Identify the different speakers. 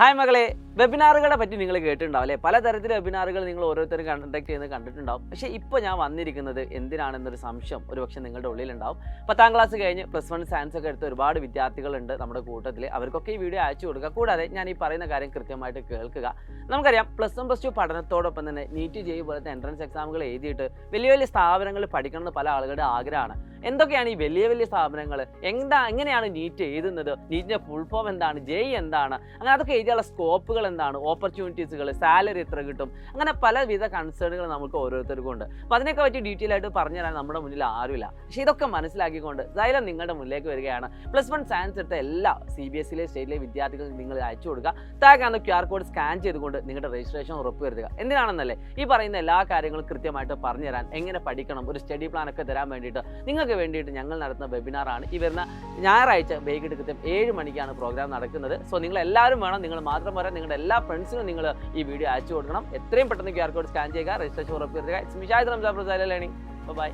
Speaker 1: Hi മകളെ, വെബിനാറുകളെ പറ്റി നിങ്ങൾ കേട്ടിട്ടുണ്ടാവും അല്ലേ? പലതരത്തിലെ വെബിനാറുകൾ നിങ്ങൾ ഓരോരുത്തരും കണ്ടക്ട് ചെയ്യുന്നത് കണ്ടിട്ടുണ്ടാവും. പക്ഷേ ഇപ്പോൾ ഞാൻ വന്നിരിക്കുന്നത് എന്തിനാണെന്നൊരു സംശയം ഒരുപക്ഷെ നിങ്ങളുടെ ഉള്ളിലുണ്ടാവും. 10ാം ക്ലാസ് കഴിഞ്ഞ് +1 സയൻസ് ഒക്കെ എടുത്ത ഒരുപാട് വിദ്യാർത്ഥികളുണ്ട് നമ്മുടെ കൂട്ടത്തിൽ. അവർക്കൊക്കെ ഈ വീഡിയോ അയച്ചു കൊടുക്കുക. കൂടാതെ ഞാൻ ഈ പറയുന്ന കാര്യം കൃത്യമായിട്ട് കേൾക്കുക. നമുക്കറിയാം +1 +2 പഠനത്തോടൊപ്പം തന്നെ നീറ്റ് ജെഇ പോലത്തെ എൻട്രൻസ് എക്സാമുകൾ എഴുതിയിട്ട് വലിയ വലിയ സ്ഥാപനങ്ങളിൽ പഠിക്കണമെന്ന് പല ആളുകളുടെ ആഗ്രഹമാണ്. എന്തൊക്കെയാണ് ഈ വലിയ വലിയ സ്ഥാപനങ്ങൾ, എങ്ങനെയാണ് നീറ്റ് എഴുതുന്നത്, നീറ്റിൻ്റെ ഫുൾ ഫോം എന്താണ്, ജെഇ എന്താണ്, അങ്ങനെ അതൊക്കെ എഴുതിയുള്ള സ്കോപ്പുകൾ എന്താണ്, ഓപ്പർച്യൂണിറ്റീസുകൾ, സാലറി എത്ര കിട്ടും, അങ്ങനെ പലവിധ കൺസേണുകൾ നമുക്ക് ഓരോരുത്തർക്കും ഉണ്ട്. അപ്പോൾ അതിനൊക്കെ പറ്റി ഡീറ്റെയിൽ ആയിട്ട് പറഞ്ഞു തരാൻ നമ്മുടെ മുന്നിൽ ആരുമില്ല. പക്ഷേ ഇതൊക്കെ മനസ്സിലാക്കിക്കൊണ്ട് സൈലം നിങ്ങളുടെ മുന്നിലേക്ക് വരികയാണ്. +1 സയൻസ് എടുത്ത എല്ലാ CBSE സ്റ്റേറ്റിലെ വിദ്യാർത്ഥികൾക്ക് നിങ്ങൾ അയച്ചു കൊടുക്കുക. താഴെ QR കോഡ് സ്കാൻ ചെയ്തുകൊണ്ട് നിങ്ങളുടെ രജിസ്ട്രേഷൻ ഉറപ്പുവരുത്തുക. എന്തിനാണെന്നല്ലേ, ഈ പറയുന്ന എല്ലാ കാര്യങ്ങളും കൃത്യമായിട്ട് പറഞ്ഞു തരാൻ, എങ്ങനെ പഠിക്കണം, ഒരു സ്റ്റഡി പ്ലാൻ ഒക്കെ തരാൻ വേണ്ടിയിട്ട് നിങ്ങൾക്ക് വേണ്ടിയിട്ട് ഞങ്ങൾ നടത്തുന്ന വെബിനാറാണ്. ഈ വരുന്ന ഞായറാഴ്ച വൈകിട്ട് കൃത്യം 7 മണിക്കാണ് പ്രോഗ്രാം നടക്കുന്നത്. സോ നിങ്ങൾ എല്ലാവരും വേണം, നിങ്ങൾ മാത്രം പോരാ, നിങ്ങളുടെ എല്ലാ ഫ്രണ്ട്സിനും നിങ്ങൾ ഈ വീഡിയോ അയച്ചു കൊടുക്കണം. എത്രയും പെട്ടെന്ന് QR കോഡ് സ്കാൻ ചെയ്യുക, രജിസ്ട്രേഷൻ ഉറപ്പുവരുത്തുക. It's me Shahid Ramzan from Xylem Learning. By.